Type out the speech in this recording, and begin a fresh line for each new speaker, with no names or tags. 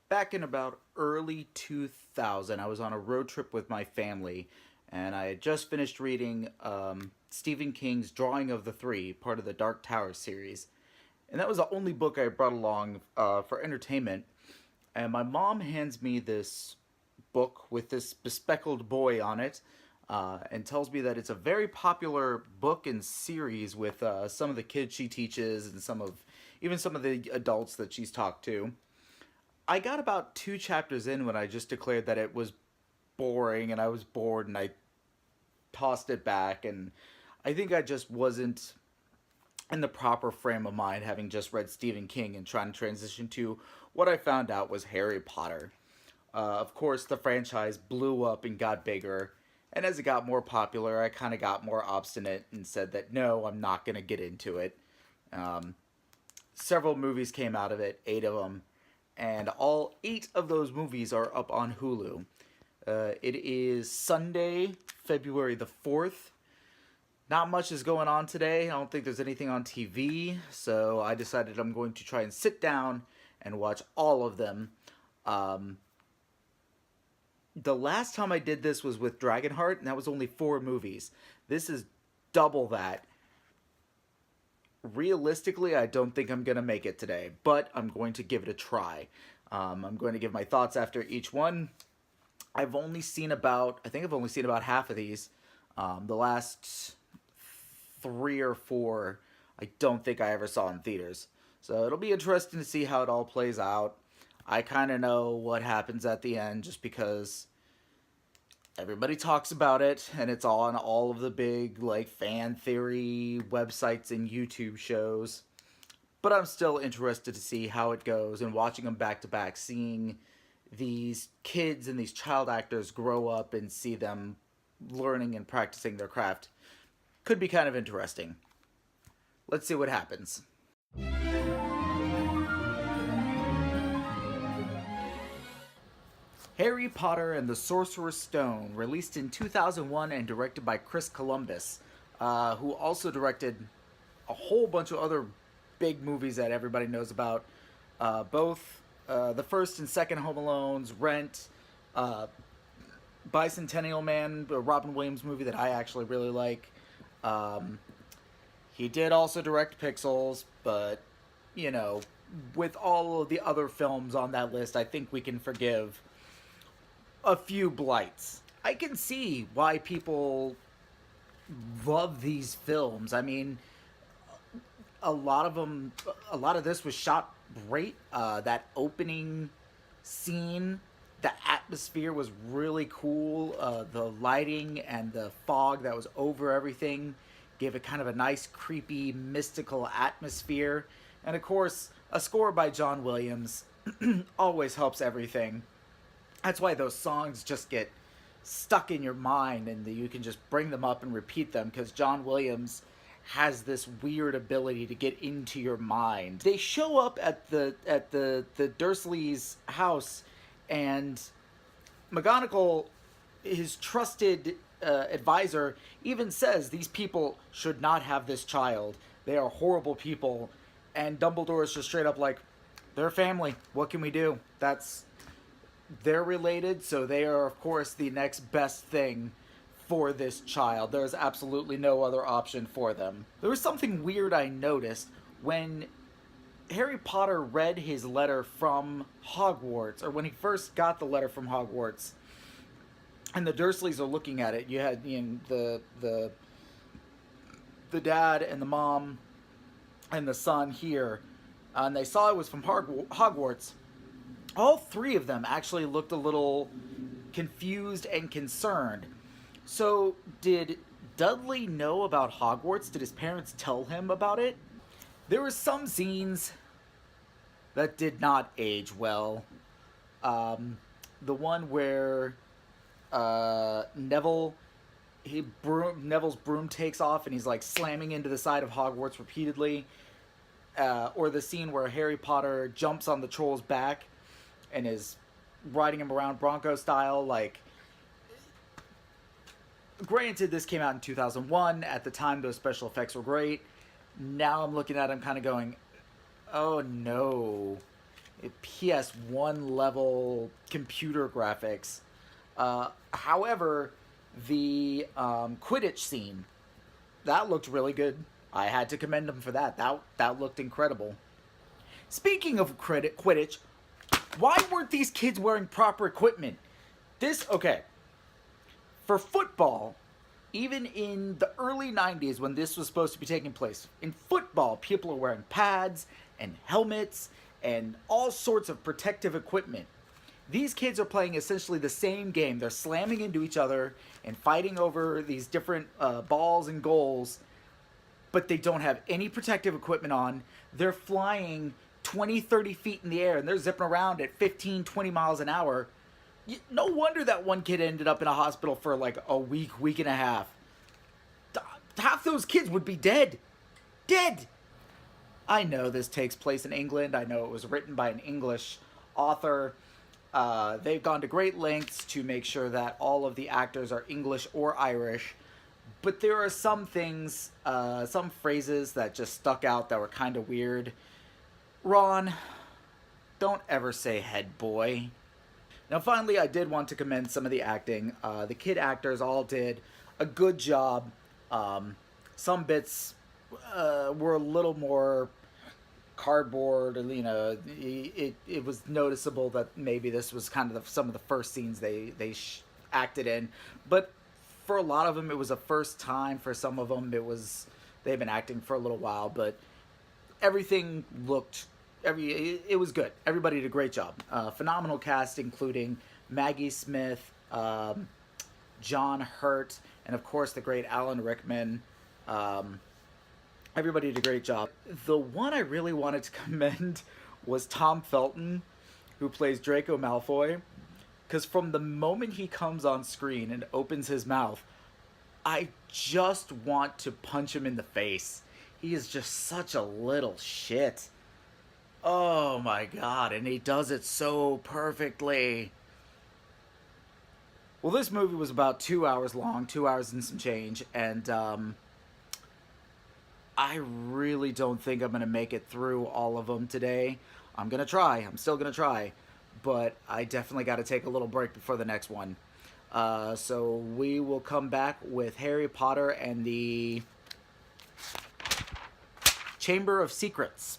Back in about early 2000, I was on a road trip with my family, and I had just finished reading Stephen King's Drawing of the Three, part of the Dark Tower series. And that was the only book I brought along for entertainment. And my mom hands me this book with this bespectacled boy on it, and tells me that it's a very popular book and series with some of the kids she teaches and even some of the adults that she's talked to. I got about two chapters in when I just declared that it was boring and I was bored, and I tossed it back. And I think I just wasn't in the proper frame of mind, having just read Stephen King and trying to transition to what I found out was Harry Potter. Of course, the franchise blew up and got bigger, and as it got more popular, I kind of got more obstinate and said that no, I'm not going to get into it. Um, Several movies came out of it, eight of them, and all eight of those movies are up on Hulu. It is Sunday, February the 4th. Not much is going on today. I don't think there's anything on TV, so I decided I'm going to try and sit down and watch all of them. Um, the last time I did this was with Dragonheart, and that was only four movies. This is double that. Realistically, I don't think I'm going to make it today, but I'm going to give it a try. I'm going to give my thoughts after each one. I think I've only seen about half of these. The last three or four, I don't think I ever saw in theaters. So it'll be interesting to see how it all plays out. I kind of know what happens at the end just because everybody talks about it, and it's on all of the big like fan theory websites and YouTube shows. But I'm still interested to see how it goes, and watching them back to back, seeing these kids and these child actors grow up and see them learning and practicing their craft could be kind of interesting. Let's see what happens. Harry Potter and the Sorcerer's Stone, released in 2001 and directed by Chris Columbus, who also directed a whole bunch of other big movies that everybody knows about. Both the first and second Home Alones, Rent, uh, Bicentennial Man, a Robin Williams movie that I actually really like. Um, he did also direct Pixels, but, you know, with all of the other films on that list, I think we can forgive a few blights. I can see why people love these films. I mean, a lot of this was shot great. That opening scene, the atmosphere was really cool. The lighting and the fog that was over everything gave it kind of a nice, creepy, mystical atmosphere. And of course, a score by John Williams always helps everything. That's why those songs just get stuck in your mind, and you can just bring them up and repeat them because John Williams has this weird ability to get into your mind. They show up at the Dursleys' house, and McGonagall, his trusted advisor, even says these people should not have this child. They are horrible people, and Dumbledore is just straight up like, they're family. What can we do? They're related, so they are, of course, the next best thing for this child. There's absolutely no other option for them. There was something weird I noticed when Harry Potter read his letter from Hogwarts, or when he first got the letter from Hogwarts, and the Dursleys are looking at it. You had the dad and the mom and the son here, and they saw it was from Hogwarts. All three of them actually looked a little confused and concerned. So, did Dudley know about Hogwarts? Did his parents tell him about it? There were some scenes that did not age well. The one where Neville's broom takes off and he's like slamming into the side of Hogwarts repeatedly. Or the scene where Harry Potter jumps on the troll's back and is riding him around Bronco style. Like, granted, this came out in 2001. At the time, those special effects were great. Now I'm looking at them kind of going, oh no. PS1 level computer graphics. However, the Quidditch scene, that looked really good. I had to commend them for that. That looked incredible. Speaking of Quidditch, why weren't these kids wearing proper equipment? Okay, for football, even in the early 90s when this was supposed to be taking place, in football, people are wearing pads and helmets and all sorts of protective equipment. These kids are playing essentially the same game. They're slamming into each other and fighting over these different balls and goals, but they don't have any protective equipment on. They're flying 20, 30 feet in the air and they're zipping around at 15, 20 miles an hour. No wonder that one kid ended up in a hospital for like a week, week and a half. Half those kids would be dead. Dead! I know this takes place in England. I know it was written by an English author. They've gone to great lengths to make sure that all of the actors are English or Irish. But there are some things, some phrases that just stuck out that were kind of weird. Ron, don't ever say head boy. Now, finally, I did want to commend some of the acting. The kid actors all did a good job. Some bits were a little more cardboard, you know. It was noticeable that maybe this was kind of some of the first scenes they acted in. But for a lot of them, it was a first time. For some of them, they've been acting for a little while. But everything looked... it was good. Everybody did a great job. Phenomenal cast, including Maggie Smith, John Hurt, and of course the great Alan Rickman. Everybody did a great job. The one I really wanted to commend was Tom Felton, who plays Draco Malfoy, because from the moment he comes on screen and opens his mouth, I just want to punch him in the face. He is just such a little shit. Oh my god, and he does it so perfectly. Well, this movie was about 2 hours long, 2 hours and some change, and I really don't think I'm going to make it through all of them today. I'm going to try. I'm still going to try. But I definitely got to take a little break before the next one. So we will come back with Harry Potter and the Chamber of Secrets.